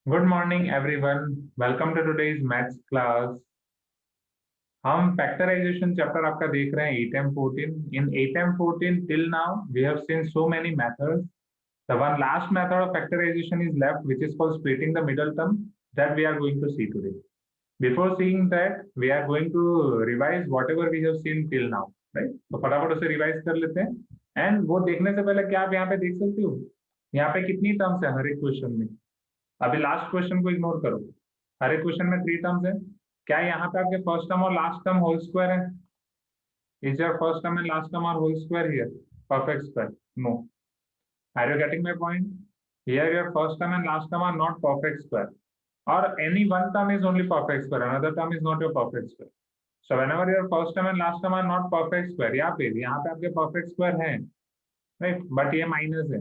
Good morning, everyone. Welcome to today's maths class. हम factorization chapter आपका देख रहे हैं 8M14. In 8M14 till now, we have seen so many methods. The one last method of factorization is left, which is called splitting the middle term that we are going to see today. Before seeing that, we are going to revise whatever we have seen till now, right? तो फटाफट उसे revise कर लेते हैं. And वो देखने से पहले क्या आप यहाँ पे देख सकते हो, यहाँ पे कितनी टर्म्स है हर एक क्वेश्चन में. अभी लास्ट क्वेश्चन को इग्नोर करो. हर एक क्वेश्चन में 3 टर्म्स है. क्या यहाँ पे आपके फर्स्ट टर्म और लास्ट टर्म होल स्क्वायर है? Is your first term and last term are whole square here? Perfect square? No. Are you getting my point? Here your first term and last term are not perfect square, or any one term is only perfect square, another term is not your perfect square. So whenever your first term and last term are not perfect square, यहाँ पे आपके perfect square हैं, right? But ये minus है,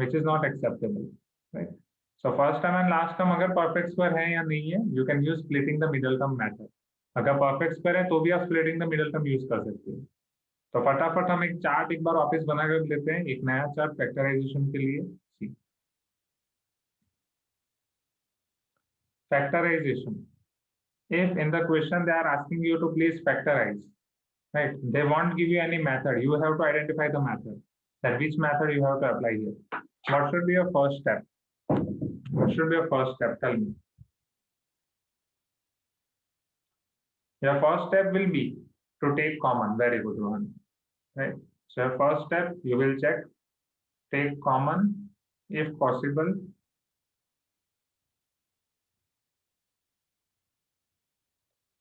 which is not acceptable, right? So first term and last term अगर perfect square है या नहीं है, you can use splitting the middle term method. अगर perfect square है तो भी आप splitting the middle term use कर सकते हो. तो फटाफट हम एक चार्ट एक बार वापस बना कर लेते हैं, एक नया चार्ट फैक्टराइजेशन के लिए. Factorization. If in the question they are asking you to please factorize, right? They won't give you any method. You have to identify the method. That which method you have to apply here. What should be your first step? What should be your first step? Tell me. Your first step will be to take common. Very good, Rohan. Right. So your first step, you will check, take common, if possible,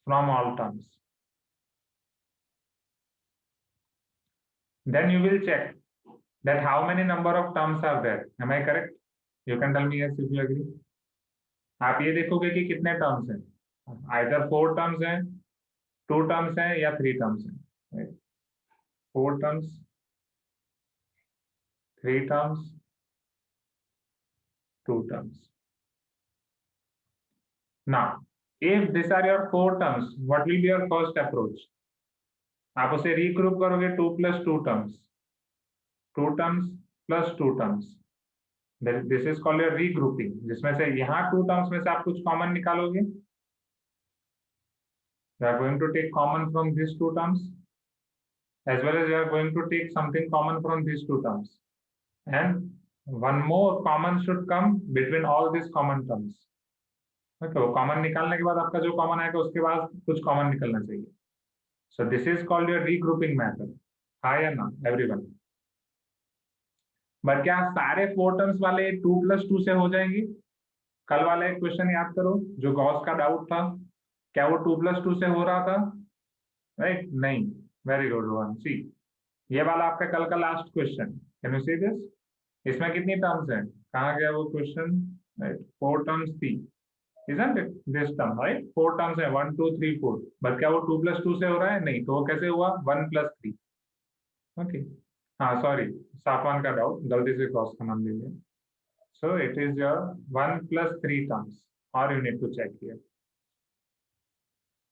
from all terms. Then you will check that how many number of terms are there. Am I correct? You can tell me yes if you agree. आप ये देखोगे कि कितने terms हैं. Either 4 terms हैं, 2 terms हैं या 3 terms हैं. 4 terms, 3 terms, 2 terms. Now, if these are your 4 terms, what will be your first approach? आप उसे regrouped करोगे 2 plus 2 terms, 2 terms plus 2 terms. This is called your regrouping. जिसमें से यहाँ 2 terms में से आप कुछ common निकालोगे. You are going to take common from these 2 terms, as well as you are going to take something common from these 2 terms, and one more common should come between all these common terms. Okay, वो common निकालने के बाद आपका जो common आएगा उसके बाद कुछ कॉमन निकलना चाहिए. सो this is called your regrouping method. हाँ या ना एवरीवन? बट क्या सारे 4 टर्म्स वाले 2 plus 2 से हो जाएंगे? कल वाला एक क्वेश्चन याद करो जो गॉस का डाउट था, क्या वो 2 plus 2 से हो रहा था? राइट? नहीं. Very good Rohan. सी, ये वाला आपका कल का last question. Can you see this? इसमें कितनी टर्म्स हैं? कहाँ गया वो क्वेश्चन? राइट, 4 टर्म्स थी. Isn't it this term, right? 4 terms है, 1 2 3 4. बट क्या वो 2 plus 2 से हो रहा है? नहीं. तो वो कैसे हुआ? 1 plus 3. ओके. हाँ सॉरी, साफवान का डाउट, गलती से क्रॉस का नाम ले लिया. So it is your 1 plus 3 terms, और you need to check here.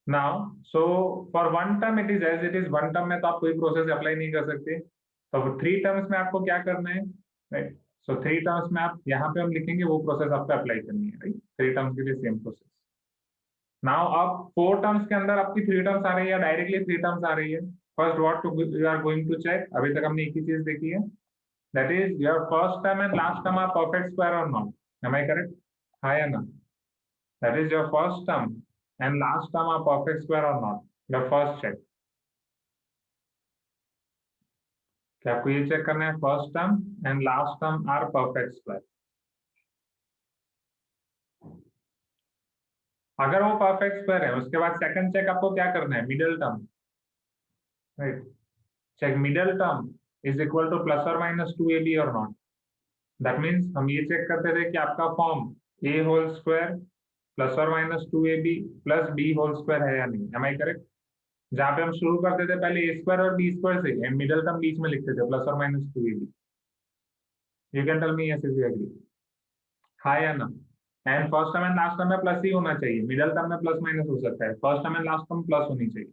Now so for 1 term it is as it is. 1 term में तो आप कोई प्रोसेस अप्लाई नहीं कर सकते. तो 3 terms में आपको क्या करना है? राइट. सो 3 terms में आप यहाँ पे हम लिखेंगे वो प्रोसेस आपको अप्लाई करनी है. राइट, 3 terms के लिए सेम प्रोसेस. नाउ अब 4 टर्म्स के अंदर आपकी 3 टर्म्स आ रही है, डायरेक्टली 3 टर्म्स आ रही है. First what you are going to check. अभी तक हमने एक ही चीज देखी है, that is your first term and last term are perfect square और नॉट. Am I correct? हाँ या ना? That is your first term and last term are perfect square और नॉट. Your first check. क्या आपको ये चेक करना है? First term and last term are perfect square. अगर वो परफेक्ट स्क्वायर है, उसके बाद सेकंड चेक आपको क्या करना है? Middle term. Right. Check middle term is equal to plus और माइनस 2ab और नॉट. दैट मीन्स हम ये चेक करते थे कि आपका form a whole square plus और minus 2ab plus b whole square है या नहीं. Am I correct? जहां पे हम शुरू करते थे पहले a स्क्वायर और b स्क्वायर से, एंड मिडिल टर्म बीच में लिखते थे प्लस और minus 2ab. You can tell me yes if you agree. हाँ या ना? And first term and last term में प्लस ही होना चाहिए. मिडिल टर्म में प्लस माइनस हो सकता है. First term and last term plus होनी चाहिए.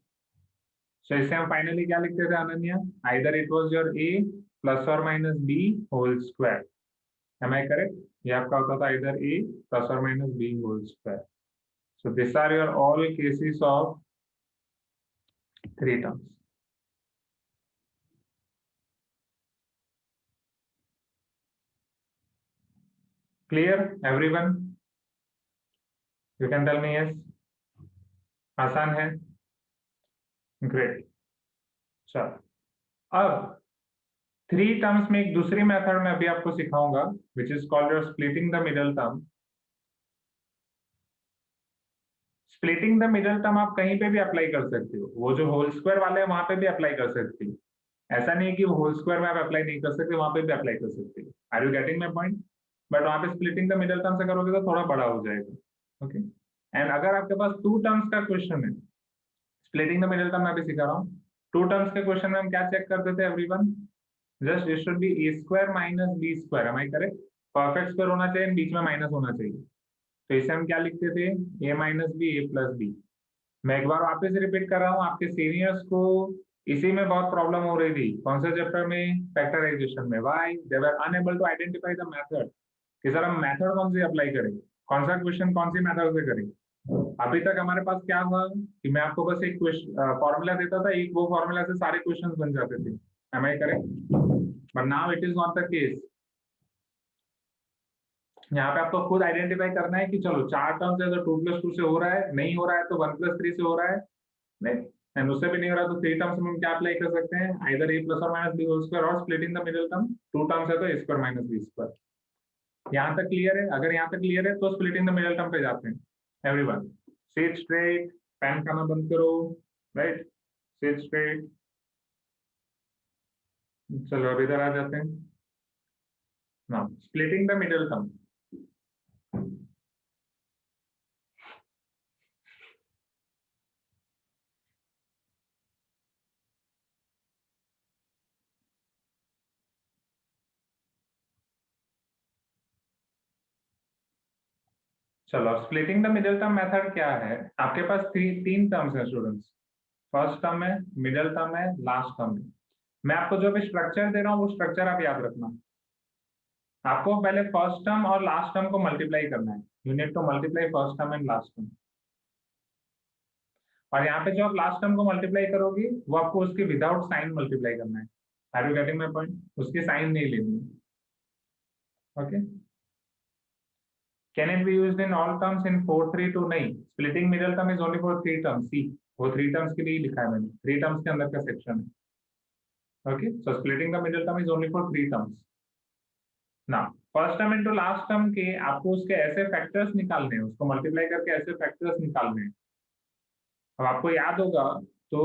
सो इससे हम फाइनली क्या लिखते थे Ananya? Either it was your a plus और minus b whole square, am I correct? ये आपका होता था इधर ए प्लस और minus B whole square. So this are your all cases of three terms. Clear everyone? You can tell me yes. आसान है? Great. चलो अब थ्री टर्म्स में एक दूसरी मेथड में अभी आपको सिखाऊंगा which is called your splitting the middle term. Splitting the middle term आप कहीं पे भी अप्लाई कर सकते हो. वो जो होल स्क्वायर वाले हैं वहां पे भी अप्लाई कर सकते हो. ऐसा नहीं है कि होल स्क्वायर में आप अप्लाई नहीं कर सकते, वहां पे भी अप्लाई कर सकते हो. Are you getting my point? But वहां पे स्प्लिटिंग द मिडल टर्म से करोगे तो थोड़ा बड़ा हो जाएगा. ओके. एंड अगर आपके पास टू टर्म्स का क्वेश्चन है, स्प्लिटिंग द मिडल टर्म मैं अभी सिखा रहा हूँ. टू टर्म्स के क्वेश्चन में हम क्या चेक करते थे everyone? Just it should be A square minus b square. Am I correct? Perfect square होना चाहिए, बीच में माइनस होना चाहिए. तो इसे हम क्या लिखते थे? ए माइनस बी ए प्लस बी. मैं एक बार वापस रिपीट कर रहा हूँ, आपके सीनियर्स को इसी में बहुत प्रॉब्लम हो रही थी. कौन से चैप्टर में? फैक्टराइजेशन में. Why? They were unable to identify the method. कि सर हम मेथड कौन सी अप्लाई करें, कौन सा क्वेश्चन कौन सी मेथड से करें. अभी तक हमारे पास क्या था कि मैं आपको बस एक फॉर्मूला देता था, एक वो फॉर्मूला से सारे क्वेश्चंस बन जाते थे. Am I correct? But now it is not the case. यहाँ पे आपको खुद आइडेंटिफाई करना है कि चलो चार टर्म्स है तो टू प्लस टू से हो रहा है, नहीं हो रहा है तो वन प्लस थ्री से हो रहा है, नहीं एंड उससे भी नहीं हो रहा तो थ्री टर्म्स में हम क्या अप्लाई कर सकते हैं? आइदर ए प्लस और माइनस बी होल स्क्वायर और splitting the middle term. Two terms है तो ए स्क्वायर माइनस बी स्क्वायर. यहाँ तक क्लियर है? अगर यहाँ तक क्लियर है तो स्प्लिटिंग द मिडिल टर्म पे जाते हैं. Everyone seat straight. पेन खाना बंद करो. राइट? Sit straight. चलो अब इधर आ जाते हैं. Now splitting the middle term. चलो splitting the middle term method क्या है? आपके पास तीन टर्म्स है स्टूडेंट्स. फर्स्ट टर्म है, मिडिल टर्म है, लास्ट टर्म है. मैं आपको जो भी स्ट्रक्चर दे रहा हूँ वो स्ट्रक्चर आप याद रखना. आपको पहले फर्स्ट टर्म और लास्ट टर्म को मल्टीप्लाई करना है. You need to multiply first term and last term. और यहाँ पे जो आप लास्ट टर्म को मल्टीप्लाई करोगे वो आपको उसके विदाउट साइन मल्टीप्लाई करना है. Are you getting my point? उसकी साइन नहीं लेनी है. Okay. Can it be used in all terms in 432? नहीं. Splitting middle term is only for three terms. See वो थ्री टर्म्स के लिए ही लिखा है मैंने. थ्री टर्म्स के अंदर का सेक्शन है. Okay. So splitting the middle term is only for three terms. ना first term into last term के आपको उसके ऐसे फैक्टर्स निकालने हैं, उसको मल्टीप्लाई करके ऐसे फैक्टर्स निकालने हैं. अब आपको याद होगा तो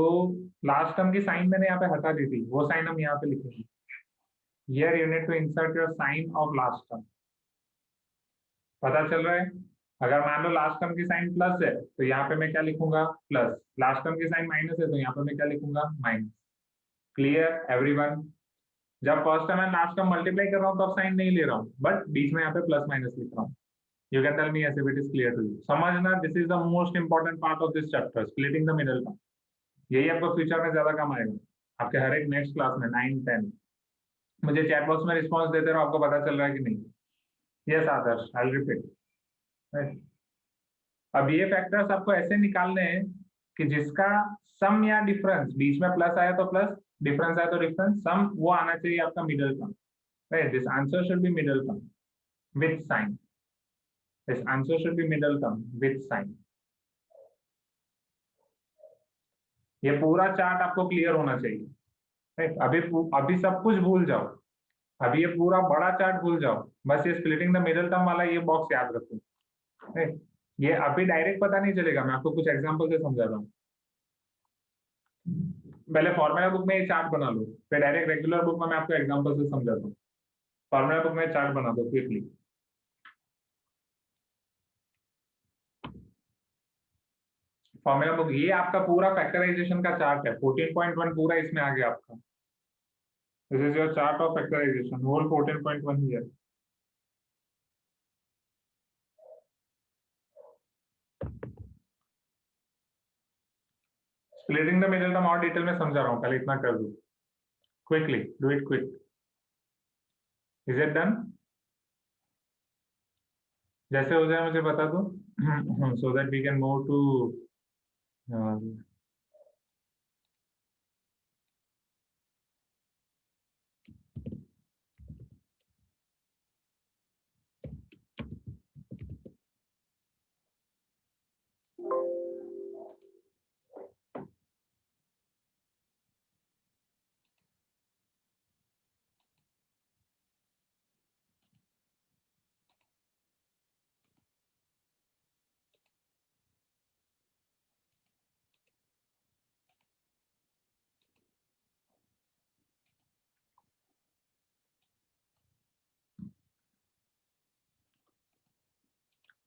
लास्ट टर्म की साइन मैंने यहाँ पे हटा दी थी, वो साइन हम यहाँ पे लिखेंगे. Here you need to insert your sign of last term. पता चल रहा है? अगर मान लो लास्ट टर्म की साइन प्लस है तो यहाँ पे मैं क्या लिखूंगा? प्लस. लास्ट टर्म की साइन माइनस है तो यहाँ पे मैं क्या लिखूंगा? माइनस. Clear everyone? जब first term and last term multiply कर रहा हूँ तब साइन नहीं ले रहा हूँ, बट बीच में यहाँ पे प्लस माइनस लिख रहा हूँ. You can tell me as if it is clear to you. समझना, this is the most important part of this chapter, splitting the middle term. यही आपको फ्यूचर में ज्यादा काम आएगा आपके हर एक नेक्स्ट क्लास में 9 10. मुझे चैट बॉक्स में रिस्पांस देते रहो, आपको पता चल रहा है कि नहीं? Yes Adarsh, I will repeat. अब ये फैक्टर्स आपको ऐसे निकालने हैं कि जिसका सम या डिफरेंस, बीच में प्लस आया तो प्लस, डिफरेंस आया तो डिफरेंस, सम वो आना चाहिए आपका middle term. Right? This answer should be middle term with sign. This answer should be middle term with sign. ये पूरा चार्ट आपको क्लियर होना चाहिए. राइट? अभी सब कुछ भूल जाओ. अभी ये पूरा बड़ा चार्ट भूल जाओ. बस ये स्प्लिटिंग द मिडल टर्म वाला ये बॉक्स याद रखो. राइट? ये अभी डायरेक्ट पता नहीं चलेगा, मैं आपको कुछ एग्जांपल से समझा रहा हूँ. पहले फॉर्मूला बुक में ये चार्ट बना लो, फिर डायरेक्ट रेगुलर बुक में मैं आपको एग्जांपल से समझाता हूँ. फॉर्मूला बुक में चार्ट बना दो क्विकली. फॉर्मूला बुक ये आपका पूरा फैक्टराइजेशन का चार्ट है. 14.1 पूरा इसमें आ गया आपका. This is your chart of factorization whole 14.1 here. Splitting the middle term और डिटेल में समझा रहा हूँ, पहले इतना कर दो. Quickly do it quick. Is it done? जैसे हो जाए मुझे बता दो so that we can move to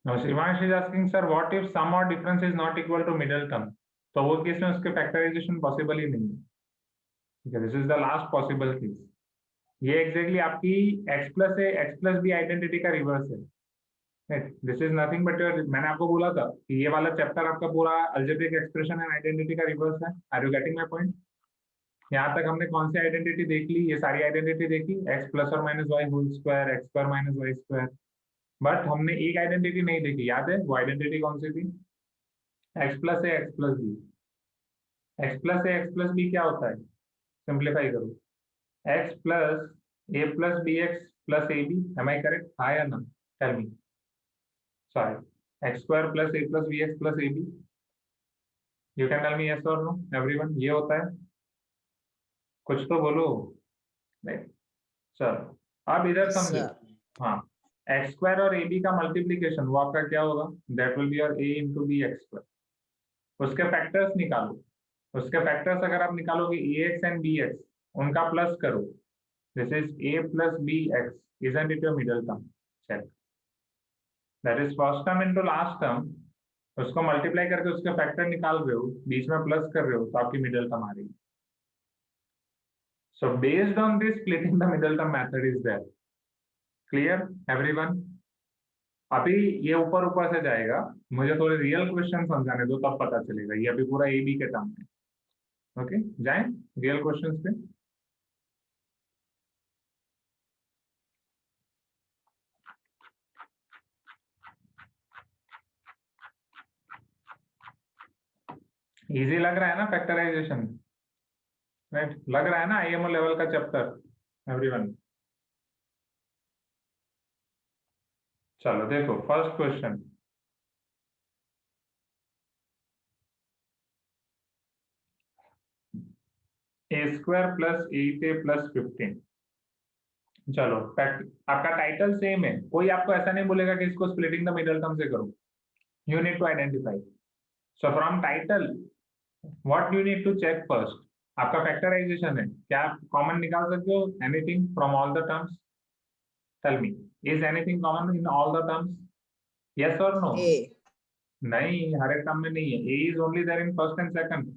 Now Shivansh is asking, sir, what if sum or difference is not equal to middle term? तो वो केस में उसके फैक्टराइजेशन पॉसिबल ही नहीं है. ठीक है, this is the last possible case. ये exactly आपकी x प्लस है, x प्लस भी आइडेंटिटी का रिवर्स है. This is nothing but your, मैंने आपको बोला था कि ये वाला चैप्टर आपका पूरा अलजेब्रिक एक्सप्रेशन एंड आइडेंटिटी का रिवर्स है. Are you getting my point? यहाँ तक हमने कौन सी आइडेंटिटी देख ली? ये सारी आइडेंटिटी देखी, x प्लस और minus y whole square, x square minus y square. But हमने एक आइडेंटिटी नहीं देखी, याद है? वो आइडेंटिटी कौन सी थी? x प्लस है, x plus b. x plus है, x प्लस बी क्या होता है? सिंप्लीफाई करो. x plus a plus b x plus a b. Am I correct? हाँ या ना? Tell me. Sorry, x square plus a plus b x plus a b. You can tell me yes और no everyone. ये होता है? कुछ तो बोलो. नहीं. चलो अब इधर समझो. हाँ, एक्स स्क्वायर और ए बी का मल्टीप्लीकेशन वो आपका क्या होगा? That will be your a into b x square. उसके फैक्टर्स निकालो. उसके फैक्टर्स अगर आप निकालोगे a x and b x, उनका प्लस करो. This is a plus b x. Isn't it your middle term? Check. That is first term into last term. उसको multiply करके उसके फैक्टर निकाल रहे हो, बीच में प्लस कर रहे हो, तो आपकी मिडल टर्म आ रही है. So based on this, splitting the middle term method is there. Clear everyone? अभी ये ऊपर ऊपर से जाएगा, मुझे थोड़े रियल क्वेश्चन समझाने दो, तब पता चलेगा. ये अभी पूरा ए बी के टर्म है. ओके, जाएं रियल क्वेश्चंस पे. इजी लग रहा है ना फैक्टराइजेशन? राइट, लग रहा है ना आईएमओ लेवल का चैप्टर एवरीवन? चलो देखो फर्स्ट क्वेश्चन. ए स्क्वायर प्लस 8a प्लस 15. चलो फैक्ट, आपका टाइटल सेम है, कोई आपको ऐसा नहीं बोलेगा कि इसको स्प्लिटिंग द मिडल टर्म से करो. You need to identify. So from title what you need to check first? आपका फैक्टराइजेशन है, क्या आप कॉमन निकाल सकते हो? Anything from all the terms? Tell me, is anything common in all the terms? Yes और नो? नहीं, हर एक टर्म में नहीं है. A is only there in first and second.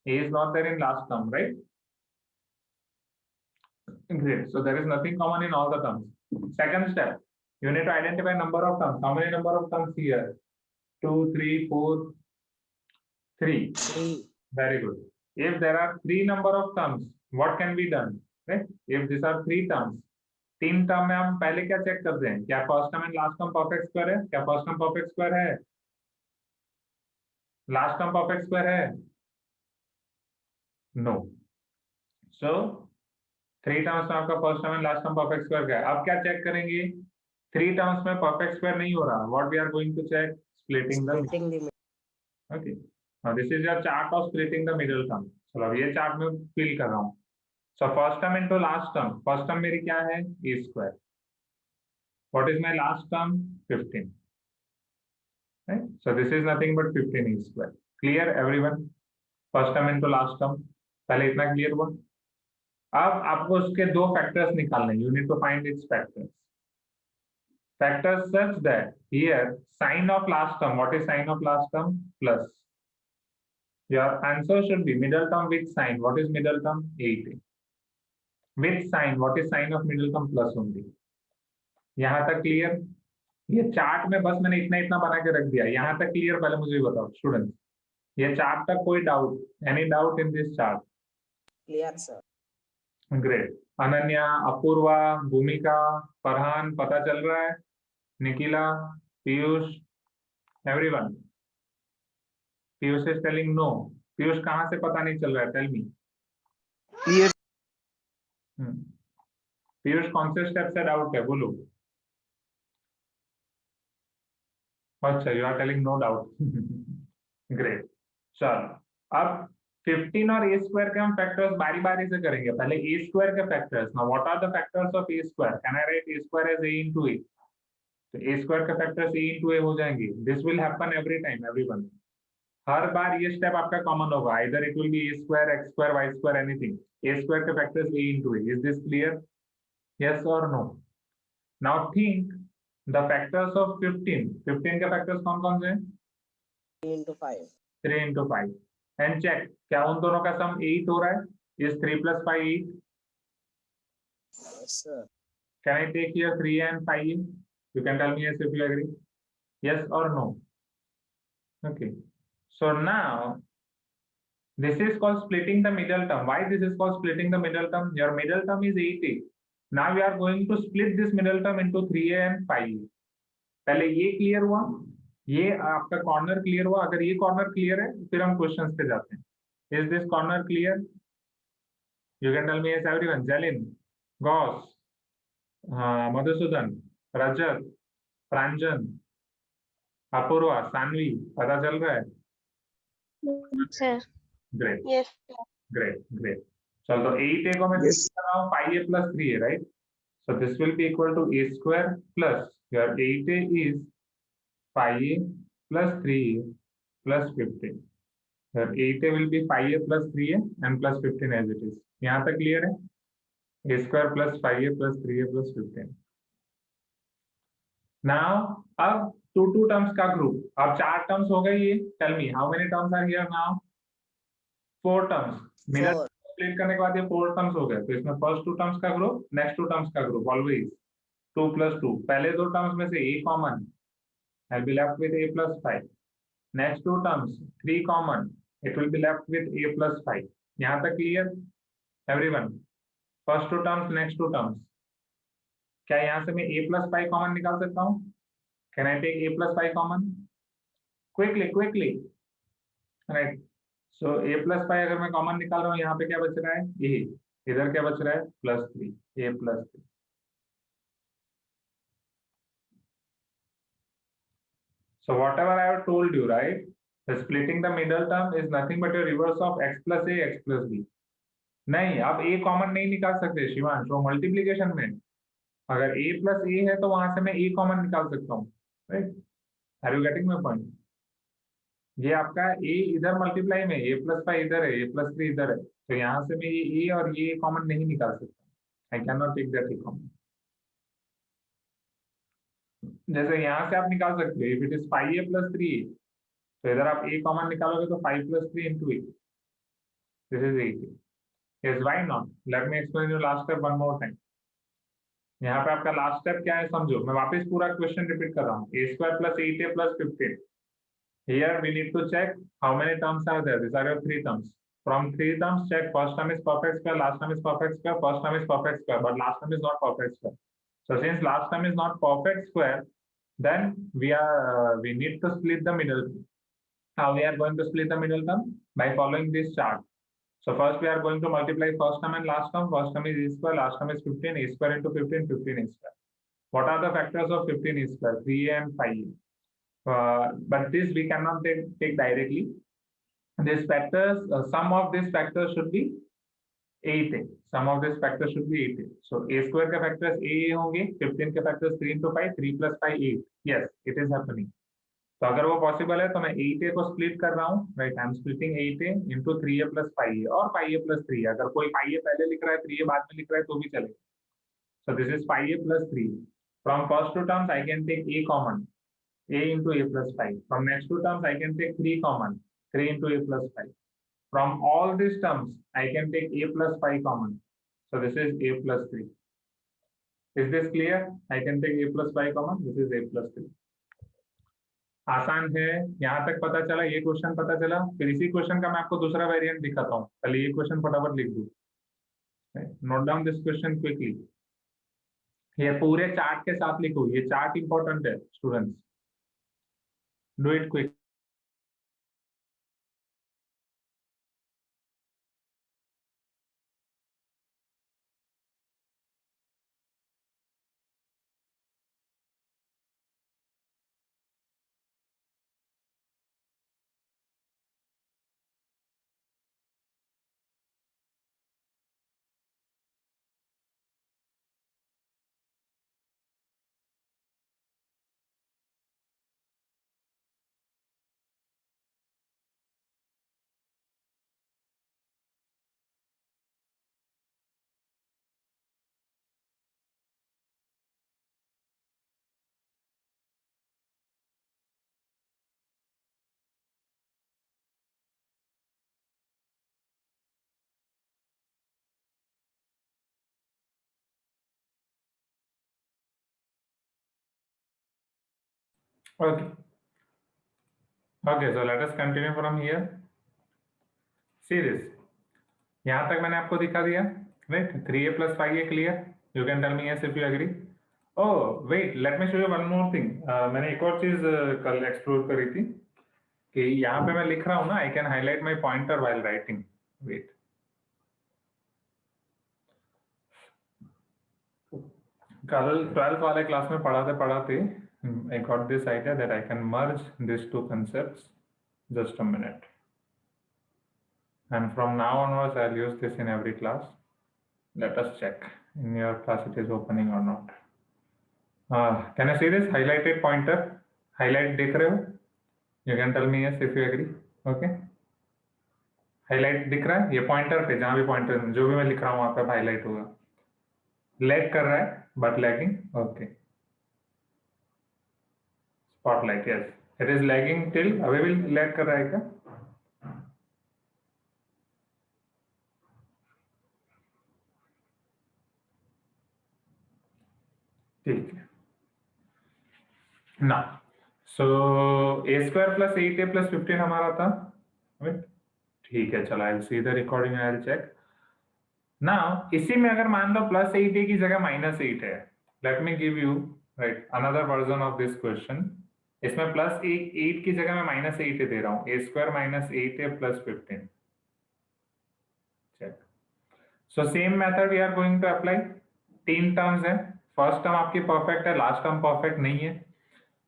A is not there in last term, right? Great. So there is nothing common in all the terms. Second step, you need to identify number of terms. How many number of terms here? 2, 3, 4, 3. Very good. If there are 3 number of terms, what can be done? Right? If these are 3 terms, 3 term में हम पहले क्या check करते हैं? क्या first term and last term perfect square है? क्या first term perfect square है? लास्ट टर्म परफेक्ट स्क्वायर है? नो. सो 3 टर्म्स में आपका first term and last term perfect square क्या है? अब क्या चेक करेंगे? 3 टर्म्स में परफेक्ट स्क्वायर नहीं हो रहा. What we are going to check? Splitting the. Okay, now this is your chart of splitting the middle term. चलो अब ये चार्ट में फिल कर रहा हूं. So first term into last term. First term मेरी क्या है? A square. What is my last term? 15. Right, so this is nothing but 15 A square. Clear everyone? First term into last term, पहले इतना clear हुआ. अब आपको उसके दो फैक्टर्स निकालने. You need to find its factors. Factors such that here sine of last term, what is sine of last term? Plus. Your answer should be middle term with sine. What is middle term? 8. With sine, what is sine of middle term? Plus only. यहाँ तक clear? ये chart में बस मैंने इतना इतना बना के रख दिया. यहाँ तक क्लियर? पहले मुझे बताओ स्टूडेंट्स, ये चार्ट तक कोई doubt? Any doubt in this chart? Clear sir. Great. Ananya, Apurva, Bhumika, Farhan, पता चल रहा है? Nikila, Piyush, everyone? Piyush is telling no. Piyush कहाँ से पता नहीं चल रहा है? टेल मी. क्लियर। पीयूष कौन से स्टेप से डाउट है? बोलो. अच्छा, you are telling no doubt. Great. चलो अब 15 और ए स्क्वायर के हम फैक्टर्स बारी बारी से करेंगे. पहले ए स्क्वायर के factors. Now what are the factors of A square? Can I write A square as A into A? तो ए स्क्वायर के फैक्टर्स ए इनटू ए हो जाएंगे. This will happen every time, everyone. हर बार ये step आपका common होगा. Either it will be A square, x square, Y square, anything. A square के factors A into A. Is this clear? Yes और no? Now think the factors of 15. 15 के factors कौन कौन से हैं? 3 into 5. 3 into 5. एंड चेक, क्या उन दोनों का सम 8 हो रहा है? Is 3 plus 5 8? Yes, sir. Can I take here 3 and 5? You can tell me yes if you agree. Yes or no? Okay. So now this is called splitting the middle term. Why this is called splitting the middle term? Your middle term is 8a. Now we are going to split this middle term into 3a and 5a. पहले ये clear हुआ, ये आपका corner clear हुआ. अगर ये corner clear है फिर हम क्वेश्चंस पे जाते हैं. Is this corner clear? You can tell me yes everyone. Jalin, Gaus, Madhusudan, Rajat, Pranjan, Apurva, Sanvi, पता चल रहा है? Sir. Great. Yes. Great great. चलो 8a को मैं Yes. कर रहा हूँ 5a plus 3a, right? So this will be equal to a square plus your 8a is 5a plus 3a plus 15. Your 8a will be 5a plus 3a and plus 15 as it is. यहाँ तक clear है? a square plus 5a plus 3a plus 15. Now अब 2 terms का group. अब 4 terms हो गई ये. Tell me how many terms are here now? 4 terms. Middle 4. Split करने के बाद ये 4 टर्म्स हो गए. तो इसमें फर्स्ट 2 टर्म्स का ग्रुप, नेक्स्ट 2 टर्म्स का ग्रुप. Always 2 plus 2. पहले 2 टर्म्स में से a common, I'll be left with a plus 5. Next 2 terms 3 common, it will be left with a plus 5. यहाँ तक clear everyone? First 2 terms, next 2 terms. क्या यहाँ से मैं a plus 5 कॉमन निकाल सकता हूँ? Can I take a plus 5 common? Quickly. Right. So a plus 5 अगर मैं कॉमन निकाल रहा हूँ, यहाँ पे क्या बच रहा है? a. इधर क्या बच रहा है? plus 3. a plus 3. So whatever I have told you, right? The splitting the middle term is nothing but a reverse of x plus a, x plus b. नहीं, आप a कॉमन नहीं निकाल सकते शिवांश. वो मल्टीप्लीकेशन में अगर a plus a है तो वहां से मैं a कॉमन निकाल सकता हूँ. Right? Are you getting my point? ये आपका a इधर मल्टीप्लाई में, a plus 5 इधर है, a plus 3 इधर है. तो यहाँ से मैं ये a और ये कॉमन नहीं निकाल सकता. I can not take that a common. जैसे यहाँ से आप निकाल सकते हो, if it is 5a plus 3a, तो इधर आप a कॉमन निकालोगे तो 5 plus 3 into a. This is 8a. Yes, why not? Let me explain you last step one more time. यहाँ पे आपका लास्ट स्टेप क्या है समझो. मैं वापस पूरा क्वेश्चन रिपीट कर रहा हूँ. a square plus 8a plus 15. Here we need to check how many terms are there. These are your 3 terms. From 3 terms, check first term is perfect square, last term is perfect square, first term is perfect square, but last term is not perfect square. So since last term is not perfect square, then we need to split the middle. How we are going to split the middle term? By following this chart. So first we are going to multiply first term and last term. First term is a square, last term is 15. A square into 15, 15 a square. What are the factors of 15 a square? 3a and 5a. But this we cannot take directly. These factors, sum of these factors should be 8a. Sum of these factors should be 8a. So a square के factors a होंगे. 15 के factors 3 into 5, 3 plus 5 8. Yes, it is happening. तो अगर वो possible है तो मैं 8a को स्प्लिट कर रहा हूँ. Right, I am splitting 8a into 3a plus 5a और 5a plus 3a. अगर कोई 5a पहले लिख रहा है 3a बाद में लिख रहा है तो भी चलेगा. So this is 5a plus 3a. From first 2 terms I can take a common, a into a plus 5. From next 2 terms I can take 3 common, 3 into a plus 5. From all these terms I can take a plus 5 common. So this is a plus 3. Is this clear? I can take a plus 5 common. This is a plus 3. आसान है. यहाँ तक पता चला, ये question पता चला. फिर इसी क्वेश्चन का मैं आपको दूसरा वेरिएंट दिखाता हूँ. पहले ये क्वेश्चन फटाफट लिख दूं. Note down this question quickly. ये पूरे चार्ट के साथ लिखो. ये चार्ट इंपॉर्टेंट है students. Do it quick. Okay. Okay, so let us continue from here. See this. यहाँ तक मैंने आपको दिखा दिया, right? 3a plus 5a clear? You can tell me yes if you agree. Oh, wait, let me show you one more thing. मैंने एक और चीज कल एक्सप्लोर करी थी कि यहाँ पे मैं लिख रहा हूँ ना, I can highlight my pointer while writing. Wait. कल 12th वाले क्लास में पढ़ाते I got this idea that I can merge these two concepts. Just a minute. And from now onwards, I'll use this in every class. Let us check in your class it is opening or not. Can I see this highlighted pointer? Highlight देख रहे हो? You can tell me yes if you agree. Okay. Highlight दिख रहा है? ये pointer पे जहाँ भी pointer जो भी मैं लिख रहा हूँ वहाँ पे highlight होगा. Lag कर रहा है, but lagging. Okay. Spotlight, yes. It is lagging till अभी भी lag कर रहा है क्या? ठीक है. Now, so a square plus 8a plus 15 हमारा था, right? ठीक है, चलो I'll see the recording and I'll check. Now, इसी में अगर मान लो plus 8a की जगह minus 8 है, let me give you right another version of this question. इसमें plus 8 की जगह मैं minus 8 दे रहा हूँ, a square minus 8a plus 15. Check. So same method we are going to apply. 3 terms है, first term आपकी perfect है, last term perfect नहीं है.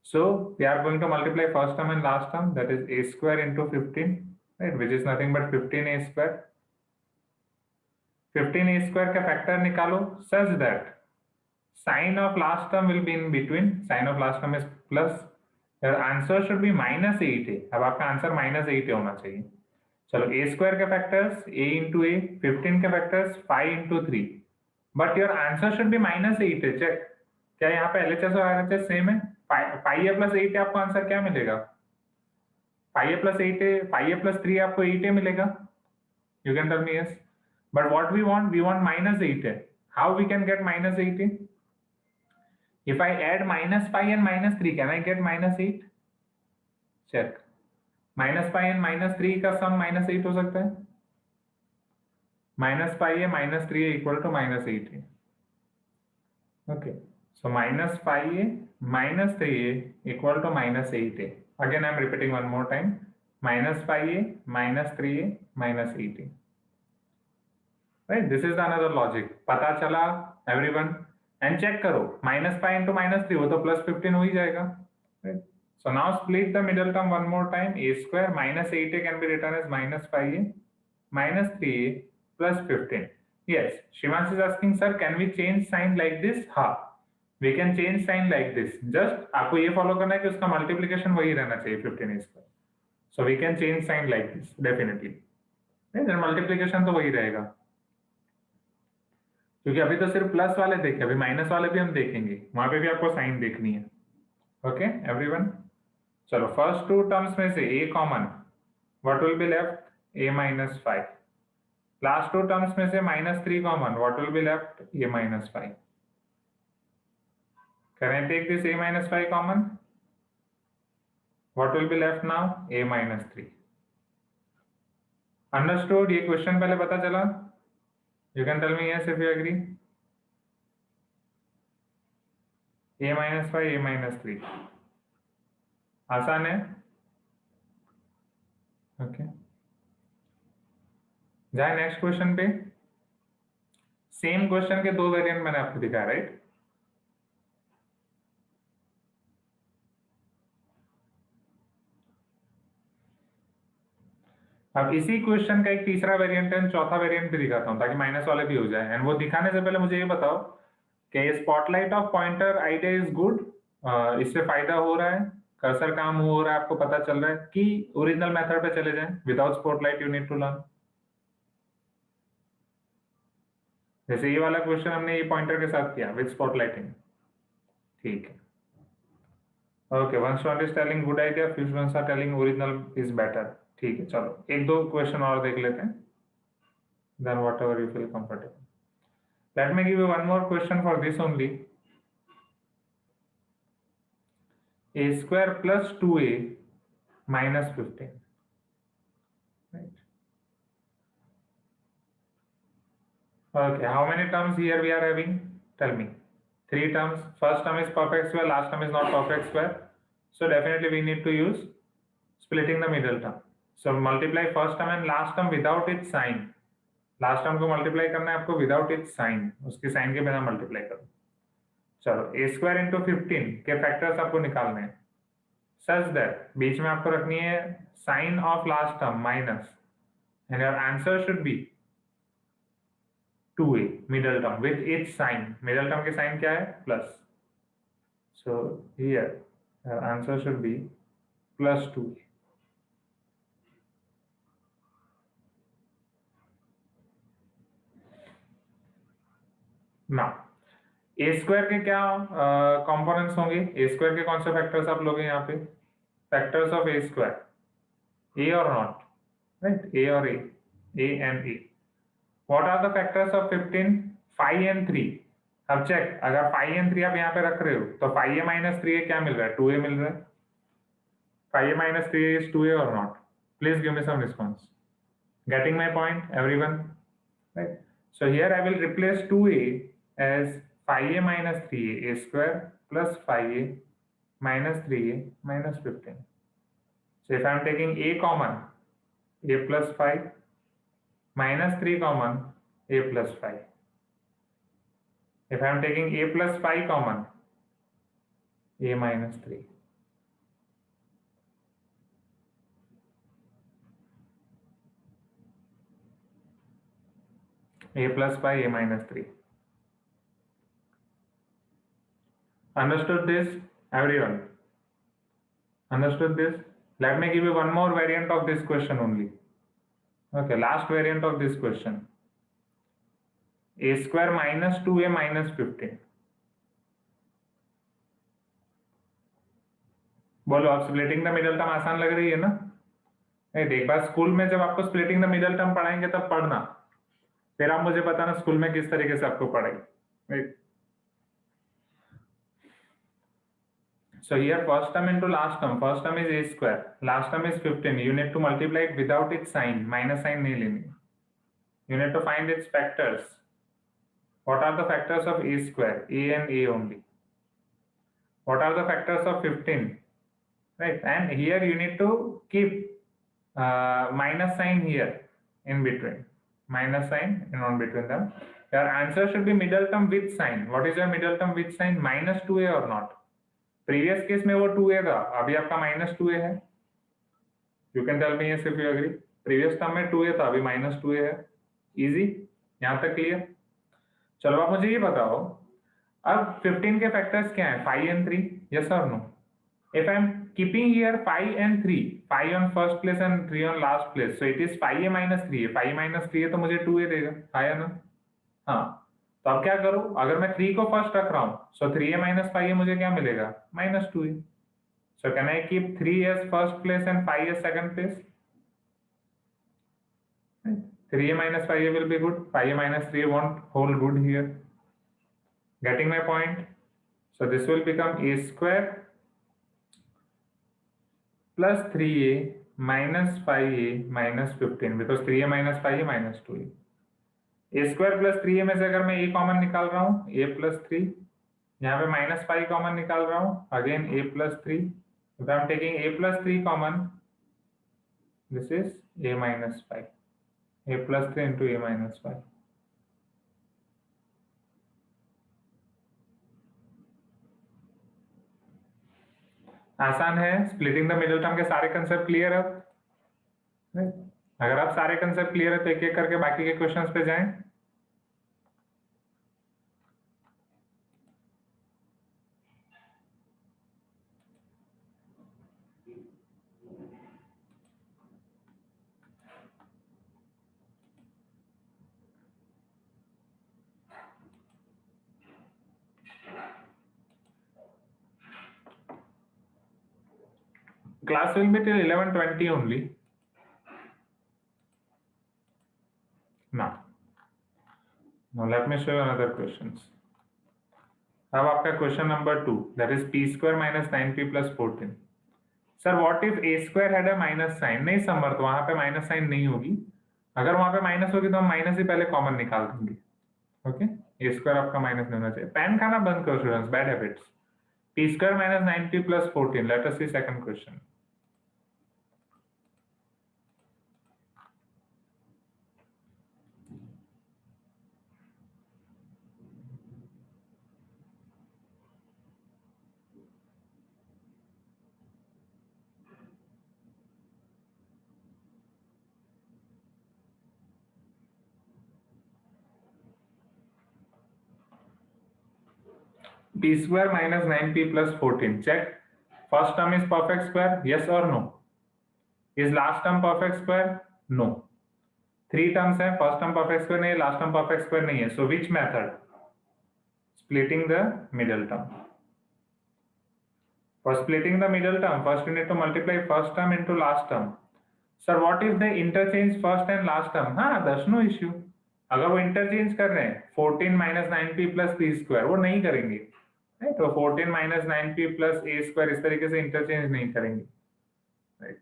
So we are going to multiply first term and last term, that is a square into 15, right, which is nothing but 15a square. 15a square का factor निकालो such that sign of last term will be in between. Sign of last term is plus. Your answer should be minus 8a. अब आपका answer minus 8a होना चाहिए. चलो a square के factors a into a, 15 के factors 5 into 3. But your answer should be minus 8a. Check. क्या यहाँ पे LHS और RHS सेम है? पाई ए प्लस 8 आपको आंसर क्या मिलेगा? पाई ए प्लस 8 पाई ए प्लस 3 आपको 8 मिलेगा. You can tell me yes. But what we want minus 8. How we can get minus 8? If I add minus pi and minus 3, can I get minus 8? Check. Minus pi and minus 3 का सम minus 8 हो सकता है. Minus pi a minus 3a equal to minus 8. Okay. So minus 5a minus 3a equal to minus 8a. Again, I'm repeating one more time. Minus 5a minus 3a minus 8a. Right? This is another logic. पता चला everyone? And check करो. Minus 5 into minus 3 वो तो plus 15 हो ही जाएगा. Right? So now split the middle term one more time. A square minus 8a can be written as minus 5a minus 3a plus 15. Yes, Shivansh is asking, sir, can we change sign like this? हाँ. We can change sign like this. Just आपको ये follow करना है कि उसका multiplication वही रहना चाहिए 15 square. So we can change sign like this definitely. Then multiplication तो वही रहेगा. क्योंकि अभी तो सिर्फ प्लस वाले देखे, अभी माइनस वाले भी हम देखेंगे, वहां पे भी आपको साइन देखनी है. ओके एवरीवन, चलो फर्स्ट टू टर्म्स में से a common, what will be left? a minus 5. Last two terms में से -3 common, what will be left? a minus 5. Can I take this a minus 5 common? What will be left now? a minus 3. Understood? ये question पहले पता चला? You can tell me yes if you agree. a minus 5, a minus 3. आसान है. Okay, जाए next question पे। Same question के दो वेरिएंट मैंने आपको दिखाया, राइट? अब इसी क्वेश्चन का एक तीसरा वेरिएंट है, चौथा वेरिएंट भी दिखाता हूं ताकि माइनस वाले भी हो जाए। एंड वो दिखाने से पहले मुझे ये बताओ कि spotlight of pointer idea is good, इससे फायदा हो रहा है, कर्सर काम हो रहा है, आपको पता चल रहा है कि ओरिजिनल मेथड पे चले जाएं, without spotlight you need to learn. जैसे ये वाला क्वेश्चन हमने ये पॉइंटर के साथ किया विद स्पॉटलाइटिंग, ठीक है। Okay, one student is telling good idea, few students are telling original is better. ठीक है, चलो एक दो क्वेश्चन और देख लेते हैं, then whatever you feel comfortable. Let me give you one more question for this only. a square plus 2a minus 15, right? Okay, how many terms here we are having? Tell me. 3 terms. First term is perfect square, last term is not perfect square, so definitely we need to use splitting the middle term. So multiply first term and last term without its sign. Last term को multiply करना है आपको without its sign, उसके sign के बिना multiply करो। चलो, a square into 15 के फैक्टर्स आपको निकालने हैं, सच दैट बीच में आपको रखनी है sign of last term minus, and your answer should be 2a middle term with its sign. Middle term के साइन क्या है? Plus. So here your answer should be plus 2a। ना ए स्क्वायर के क्या कंपोनेंट्स होंगे? ए स्क्वायर के कौन से फैक्टर्स आप लोगे यहाँ पे? Factors of A square, a और नॉट, राइट? ए और a and a. What are the factors of 15? 5 and 3। अब चेक, अगर 5 एंड 3 आप यहाँ पे रख रहे हो तो 5a माइनस 3a क्या मिल रहा है? 2a मिल रहा है। 5a minus 3a is 2a और not? Please give me some response. Getting my point everyone, right? So here I will replace 2a as 5a minus 3a, a square plus 5a minus 3a minus 15. So if I am taking a common, a plus 5 minus 3 common, a plus 5. If I am taking a plus 5 common, a minus 3. A plus 5, a minus 3. Understood this, everyone? Understood this? Let me give you one more variant of this question only. Okay, last variant of this question. A square minus 2a minus 15. बोलो, आप splitting the middle term आसान लग रही है ना? एक बार school में जब आपको स्प्लिटिंग द मिडल टर्म पढ़ाएंगे तब पढ़ना, फिर आप मुझे बताना स्कूल में किस तरीके से आपको पढ़ाई। So here first term into last term, first term is a square, last term is 15. You need to multiply it without its sign, minus sign नहीं लेनी। You need to find its factors. What are the factors of a square? A and a only. What are the factors of 15? Right, and here you need to keep minus sign here in between, minus sign in between them. Your answer should be middle term with sign. What is your middle term with sign? minus 2a or not? Previous case में वो 2a था, अभी आपका minus 2a है। You can tell me yes if you agree. Previous term में 2a था, अभी minus 2a है। इजी, यहां तक क्लियर? चलो आप मुझे ये बताओ, अब 15 के फैक्टर्स क्या है? 5 and 3, यस और no? If I am keeping here 5 and 3, 5 on first place and 3 on last place, so it is 5a minus 3a। 5 minus 3a तो मुझे 2a देगा, आया ना? हाँ, तो अब क्या करूं? अगर मैं 3 को फर्स्ट रख रहा हूं, सो 3a minus 5a मुझे क्या मिलेगा? minus 2a। So can I keep 3 as first place and 5 as second place? 3a minus 5a will be good. 5a minus 3a won't hold good here. Getting my point? So this will become a square plus 3a minus 5a minus 15, because 3a minus 5a minus 2a. a square plus 3a में से अगर मैं a common निकाल रहा हूँ, a plus 3, यहाँ पे minus 5 common निकाल रहा हूँ, again a plus 3। If I am taking a plus 3 common, This is a minus 5. A plus 3 into a minus 5. आसान है. स्प्लिटिंग द मिडिल टर्म के सारे कंसेप्ट क्लियर है. अगर आप सारे कंसेप्ट क्लियर है तो एक एक करके बाकी के क्वेश्चंस पे जाएं. Class will be till 11:20 only. Now let me show you another questions. अब आपका question number 2, that is p square minus 9p plus 14. Sir, what if a square had a minus sign? नहीं समर्थ, वहां पे minus sign नहीं होगी. अगर वहां पे माइनस होगी तो हम माइनस ही पहले कॉमन निकाल देंगे. ओके, a square आपका माइनस नहीं होना चाहिए. पेन खाना बंद करो students, bad habits. p square minus 9p plus 14. Let us see second question. p square minus 9p plus 14. Check. First term is perfect square, yes or no? Is last term perfect square? No. 3 terms है, first term perfect square नहीं है, last term perfect square नहीं है. So which method? Splitting the middle term. For splitting the middle term, first you need to multiply first term into last term. Sir, what if they interchange first and last term? हाँ, that's no issue. अगर वो interchange कर रहे हैं 14 minus 9p plus p square, वो नहीं करेंगे. Right? तो 14 minus 9p plus a square इस तरीके से interchange नहीं करेंगे. Right?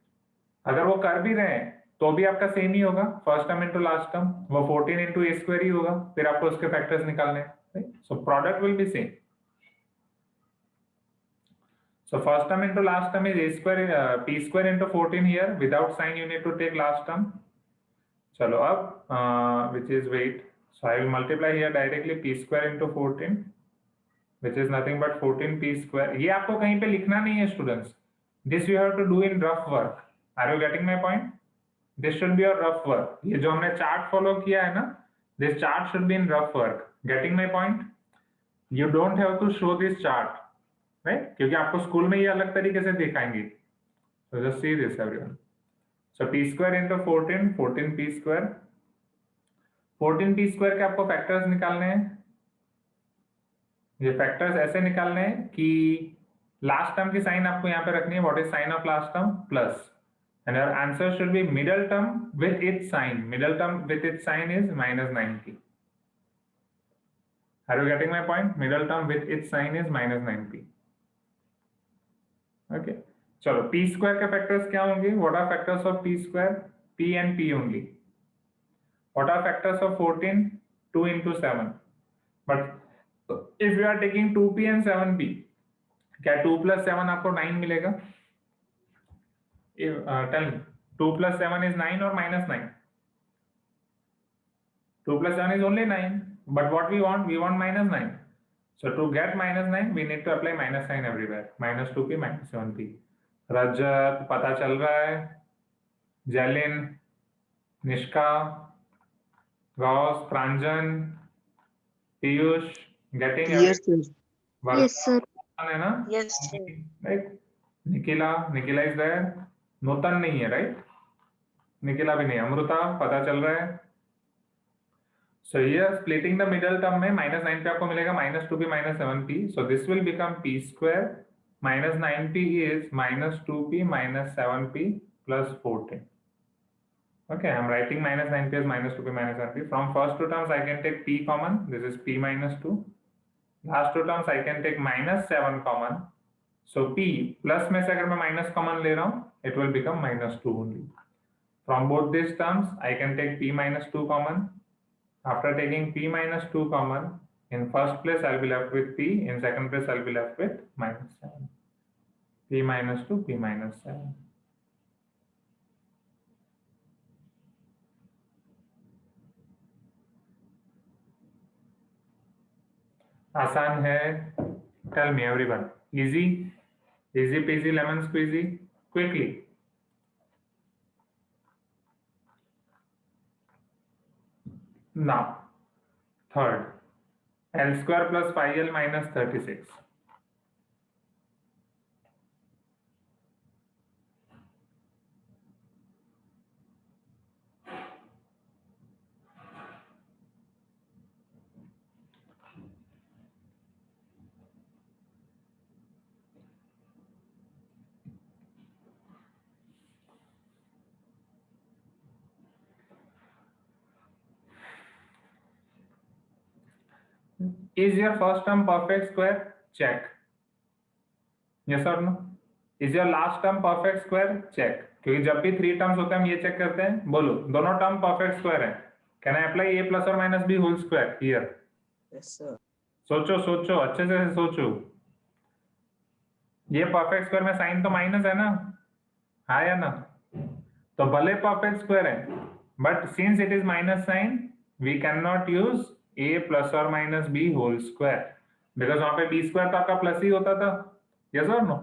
अगर वो कर भी रहे हैं तो भी आपका सेम ही होगा. First term into last term, वो 14 इंटू ए स्क्वायर ही होगा. फिर आपको उसके फैक्टर्स निकालने हैं. So product will be same. So first term into last term is a square, p square into 14 here. Without sign, you need to take last term. चलो अब, which is wait. So I will multiply here directly p square into 14, which is nothing but 14p square. ये आपको कहीं पे लिखना नहीं है students. This you have to do in rough work. Are you getting my point? This should be your rough work. ये जो हमने चार्ट फॉलो किया है ना, this chart should be in rough work. Getting my point? You don't have to show this chart. Right? क्योंकि आपको school में ये अलग तरीके से दिखाएंगे. So just see this everyone. So p square into 14, 14p square. 14p square के आपको फैक्टर्स निकालने हैं. ये फैक्टर्स ऐसे निकालने हैं कि लास्ट टर्म की साइन आपको यहाँ पे रखनी है. What is sine of last term? Plus. And your answer should be middle term with its sign. Middle term with its sign is minus 9p. Are you getting my point? Middle term with its sign is minus 9p. Okay. चलो p square के factors क्या होंगे? What are factors of p square? p and p only. What are factors of 14? 2 into 7. But if you are taking 2p and 7p, क्या 2 plus 7 आपको 9 मिलेगा? Tell me, 2 plus 7 is 9 or minus 9? 2 plus 7 is only 9. But what we want? We want minus 9. So to get minus 9, we need to apply minus sign everywhere. Minus 2p, minus 7p. Rajat, पता चल रहा है? Jalin, Nishka, Gauss, Pranjan, Piyush, getting Yes, sir. Yes, sir. है ना? Yes, sir. Right? Nikila is there. नूतन नहीं है, right? Nikhila भी नहीं. अमृता, पता चल रहा है? So here splitting the middle term में माइनस 9 पे आपको मिलेगा minus 2p minus 7p. So this will become p square minus 9p is minus 2p minus 7p plus 14. Okay, I'm writing minus 9p as minus 2p minus 7p. From first two terms I can take p common. This is p minus 2. Last two terms I can take minus 7 common. So p plus में से अगर मैं minus common ले रहा हूँ, it will become minus 2 only. From both these terms, I can take p minus 2 common. After taking p minus 2 common, in first place I'll be left with p. In second place I'll be left with minus 7. p minus 2, p minus 7. आसान है? Tell me everyone. Easy, easy peasy lemon squeezy. Quickly. Now third, L square plus 5L minus 36. Is your first term perfect square? Check. Yes or no? Is your last term perfect square? Check. क्योंकि जब भी 3 terms होते हैं हम ये check करते हैं. बोलो, दोनों टर्म perfect square है. Can I apply a plus or minus b whole square here? Yes, sir. सोचो सोचो अच्छे से सोचो. ये परफेक्ट स्क्वायर में साइन तो माइनस है ना, हाँ या ना? तो भले परफेक्ट स्क्वायर है, but since it is minus sign we can not use a plus और minus b whole square, because वहां पे b स्क्वायर तो आपका प्लस ही होता था. यस और नो?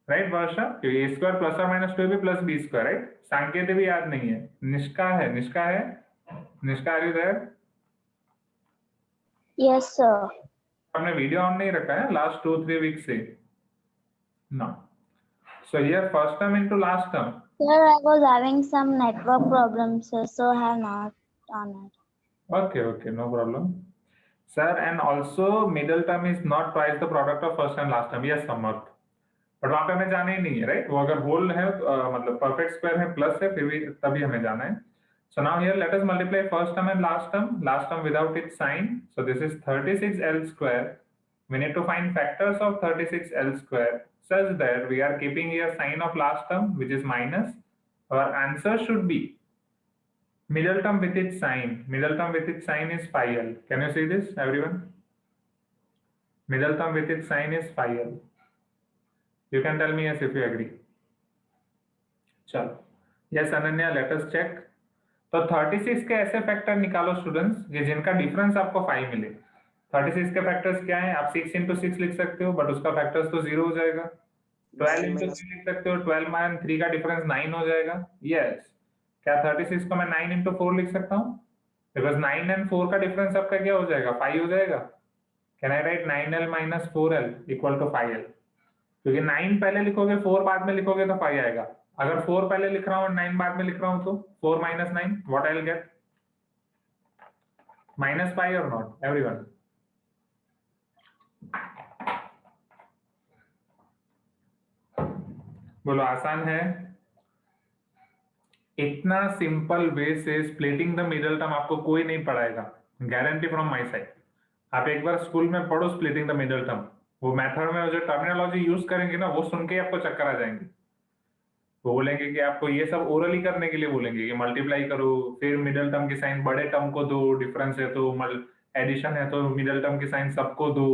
राइट वर्षा? क्योंकि a स्क्वायर प्लस और माइनस 2 भी plus b square, right? Sanket भी याद नहीं है. निष्का है, निष्का है, Nishka are you there? Yes, sir. आपने वीडियो ऑन नहीं रखा है लास्ट 2-3 वीक से? No. So here first term into last term. Sir, I was having some network problems, sir, so I have not done it. Okay, no problem. Sir, and also middle term is not twice the product of first and last term. Yes, Samarth. But वहां पे हमें जाना ही नहीं है, right? वो अगर whole है मतलब परफेक्ट स्क्वायर है, प्लस है, फिर भी तभी हमें जाना है. So now here let us multiply first term and last term without its sign. So this is 36L square. We need to find factors of 36L square such that we are keeping here sign of last term, which is minus. Our answer should be middle term with its sign. Middle term with its sign is phi L. Can you see this, everyone? Middle term with its sign is phi L. You can tell me yes if you agree. चलो. Yes, Ananya, let us check. तो 36 के ऐसे factor निकालो students ये जिनका difference आपको 5 मिले. 36 के फैक्टर्स क्या है? आप 6 into 6 लिख सकते हो, बट उसका फैक्टर्स तो 0 हो जाएगा. 12 into 3 लिख सकते हो, 12 में 3 का डिफरेंस 9 हो जाएगा. यस. क्या 36 को मैं 9 into 4 लिख सकता हूँ? बिकॉज 9 and 4 का डिफरेंस आपका क्या हो जाएगा? 5 हो जाएगा. Can I write 9L minus 4L equal to 5L? क्योंकि 9 पहले लिखोगे 4 बाद में लिखोगे तो 5 आएगा. अगर 4 पहले लिख रहा हूँ और 9 बाद में लिख रहा हूँ तो 4 minus 9 what I will get? minus 5 or not, everyone? बोलो, आसान है? इतना सिंपल वे से स्प्लिटिंग द मिडल टर्म आपको कोई नहीं पढ़ाएगा, गारंटी फ्रॉम माय साइड. आप एक बार स्कूल में पढ़ो स्प्लिटिंग द मिडल टर्म, वो मेथड में जो टर्मिनोलॉजी यूज करेंगे ना वो सुन के आपको चक्कर आ जाएंगे. वो बोलेंगे कि आपको ये सब ओरली करने के लिए बोलेंगे कि मल्टीप्लाई करो, फिर मिडल टर्म की साइन बड़े टर्म को दो, डिफरेंस है तो एडिशन है तो मिडल टर्म की साइन सबको दो.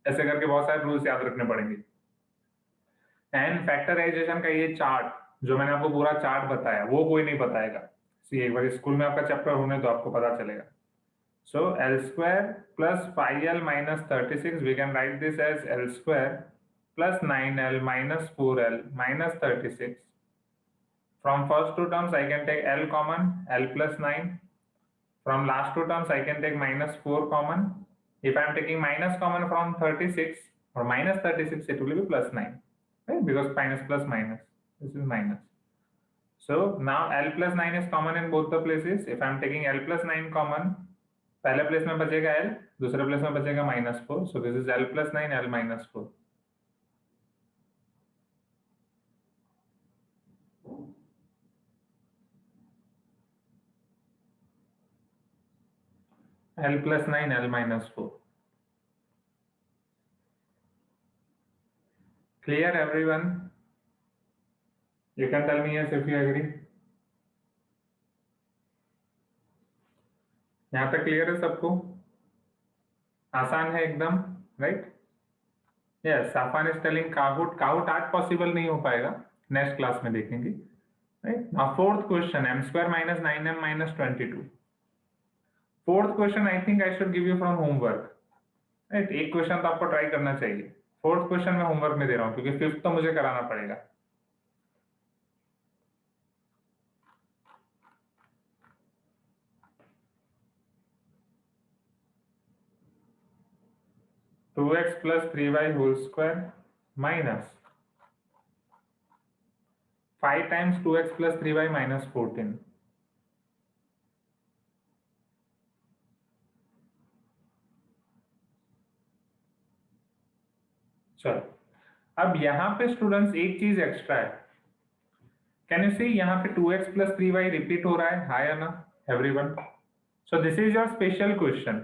ऐसे करके बहुत सारे रूल्स याद रखने पड़ेंगे. एंड फैक्टराइजेशन का ये चार्ट जो मैंने आपको पूरा चार्ट बताया वो कोई नहीं बताएगा. सी एक बार स्कूल में आपका चैप्टर होने तो आपको पता चलेगा. सो L square plus 5L minus 36 we can write this as L square plus 9L minus 4L minus 36. From first two terms I can take L common, L plus 9. From last two terms I can take minus 4 common. If I am taking minus common from 36 or minus 36 it will be plus 9. Right? Because minus plus minus, this is minus. So now L plus 9 is common in both the places. If I am taking L plus 9 common, पहले place में बचेगा L, दूसरे place में बचेगा -4. So this is L plus 9, L minus 4. L plus 9, L minus 4. Clear, everyone? You can tell me yes if you agree. यहाँ तक clear है सबको? आसान है एकदम, राइट? यस, साफान इज टेलिंग काहुट आज पॉसिबल नहीं हो पाएगा, नेक्स्ट क्लास में देखेंगे. Right? Now fourth question, m square minus 9m minus 22. Fourth question I think I should give you from homework. Right, एक क्वेश्चन तो आपको ट्राई करना चाहिए। फोर्थ क्वेश्चन मैं होमवर्क में दे रहा हूँ क्योंकि फिफ्थ तो मुझे कराना पड़ेगा। टू एक्स प्लस 3y होल स्क्वायर minus 5 times 2x plus 3y minus 14। चलो, अब यहाँ पे स्टूडेंट्स एक चीज एक्स्ट्रा है। कैन यू सी यहाँ पे 2x प्लस 3y रिपीट हो रहा है, हाय या ना everyone? So this is your special question.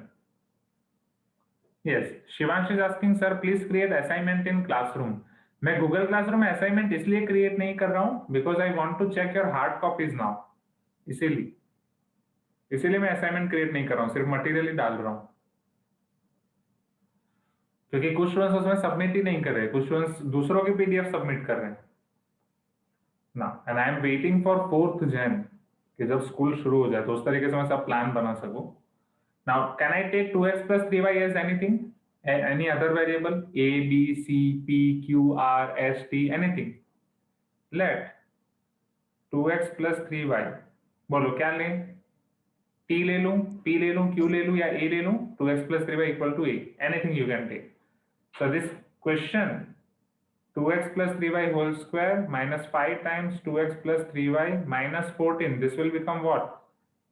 Yes, Shivansh is asking sir please create assignment in classroom. मैं गूगल क्लासरूम में असाइनमेंट इसलिए क्रिएट नहीं कर रहा हूँ because I want to check your hard copies now, इसीलिए मैं असाइनमेंट क्रिएट नहीं कर रहा हूँ, सिर्फ मटेरियल ही डाल रहा हूँ। क्योंकि कुछ स्टूडेंट्स उसमें सबमिट ही नहीं कर रहे, कुछ स्टूडेंट्स दूसरों के पीडीएफ सबमिट कर रहे हैं ना, and I am waiting for 4th Jan कि जब स्कूल शुरू हो जाए तो उस तरीके से मैं सब प्लान बना सकूं। Now can I take 2x plus 3y as anything, any other variable, a b c p q r s t, anything? Let 2x plus 3y, बोलो क्या लें? t ले लूं, p ले लूं, q ले लूं या a ले लूं? 2x plus 3y equal to a, anything you can take. So this question 2x plus 3y whole square minus 5 times 2x plus 3y minus 14, this will become what?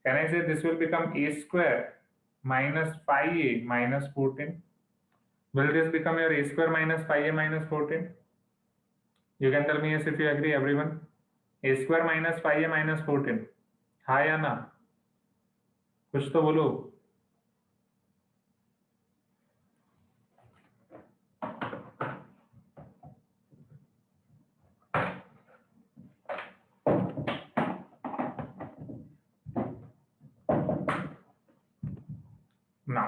Can I say this will become a square minus 5a minus 14? Will this become your a square minus 5a minus 14? You can tell me yes if you agree, everyone. A square minus 5a minus 14, हाँ या ना? कुछ तो बोलो। Now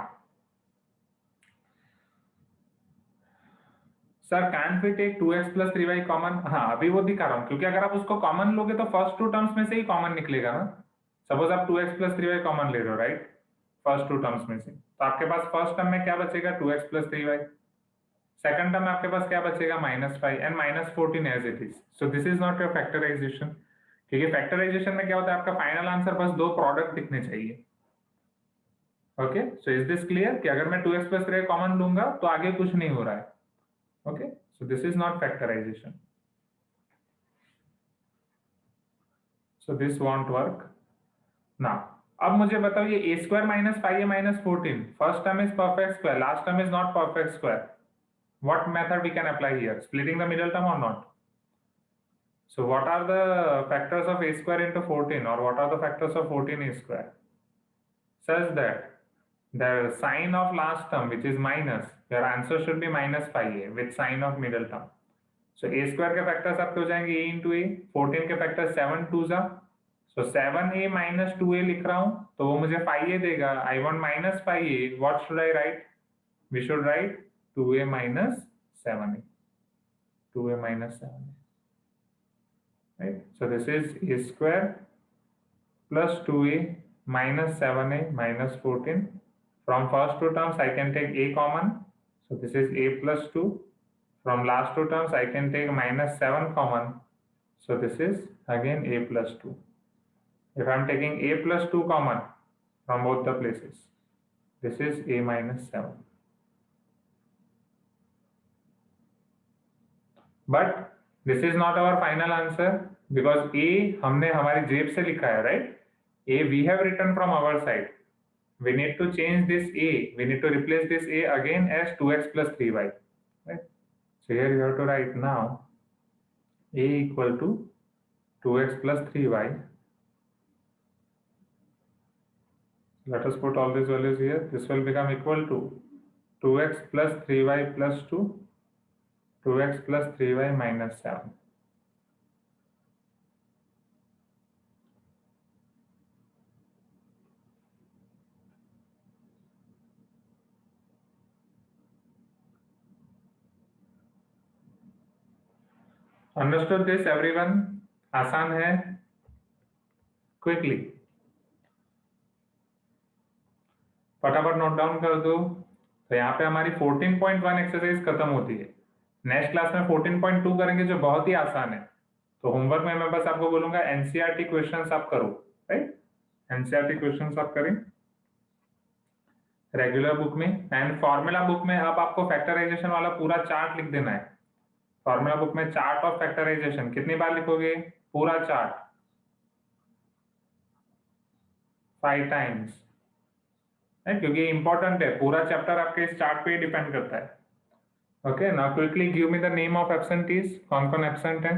sir can we take 2x plus 3y common? हाँ, अभी वो दिखा रहा हूँ क्योंकि अगर आप उसको कॉमन लोगे तो फर्स्ट टू टर्म्स में से ही कॉमन निकलेगा ना। सपोज आप 2x plus 3y कॉमन ले रहे हो, राइट, फर्स्ट टू टर्म्स में से, तो आपके पास फर्स्ट टर्म में क्या बचेगा? 2x plus 3y। Second term में आपके पास क्या बचेगा? -5 and -14 as it is. So this is not your factorization, क्योंकि फैक्टराइजेशन में क्या होता है, आपका फाइनल आंसर बस दो प्रोडक्ट दिखने चाहिए। Okay, so is this clear कि अगर मैं 2x plus 3y कॉमन लूंगा तो आगे कुछ नहीं हो रहा है। Okay, so this is not factorization. So this won't work. Now, अब मुझे बताओ ये a square minus 5a minus 14, first term is perfect square, last term is not perfect square. What method we can apply here? Splitting the middle term or not? So what are the factors of a square into 14, or what are the factors of 14a square? Such that the sign of last term, which is minus, your answer should be minus 5a with sign of middle term. So A square के factors आपके हो जाएंगे a into ए, 14 के factor 7 2 जा, सो 7a minus 2a लिख रहा हूं तो वो मुझे 5a देगा। I want minus 5a, what should I write? We should write 2a minus 7a, 2a minus 7a, right? So this is a square plus 2a minus 7a minus 14. From first two terms I can take a common, so this is a plus 2. From last two terms I can take minus 7 common, so this is again a plus 2. If I am taking a plus 2 common from both the places, this is a minus 7. But this is not our final answer because a हमने हमारी जेब से लिखा है, right? A we have written from our side. We need to change this a, we need to replace this a again as 2x plus 3y, right? So here you have to write now a equal to 2x plus 3y. Let us put all these values here. This will become equal to 2x plus 3y plus 2, 2x plus 3y minus 7. Understood this everyone? आसान है? Quickly. फटाफट note down कर दो। तो यहाँ पे हमारी 14.1 exercise खत्म होती है। नेक्स्ट क्लास में 14.2 करेंगे जो बहुत ही आसान है। तो होमवर्क में मैं बस आपको बोलूंगा एनसीईआरटी क्वेश्चंस आप करो, राइट? एनसीईआरटी क्वेश्चंस आप करें रेगुलर बुक में। एंड फॉर्मूला बुक में अब आपको फैक्टराइजेशन वाला पूरा चार्ट लिख देना है। फॉर्मूला बुक में चार्ट ऑफ फैक्टराइजेशन कितनी बार लिखोगे? पूरा चार्ट 5 टाइम्स, क्योंकि इंपॉर्टेंट है। पूरा चैप्टर आपके इस चार्ट पे डिपेंड करता है। Okay, now quickly give me the name of absentees. कौन कौन एब्सेंट है?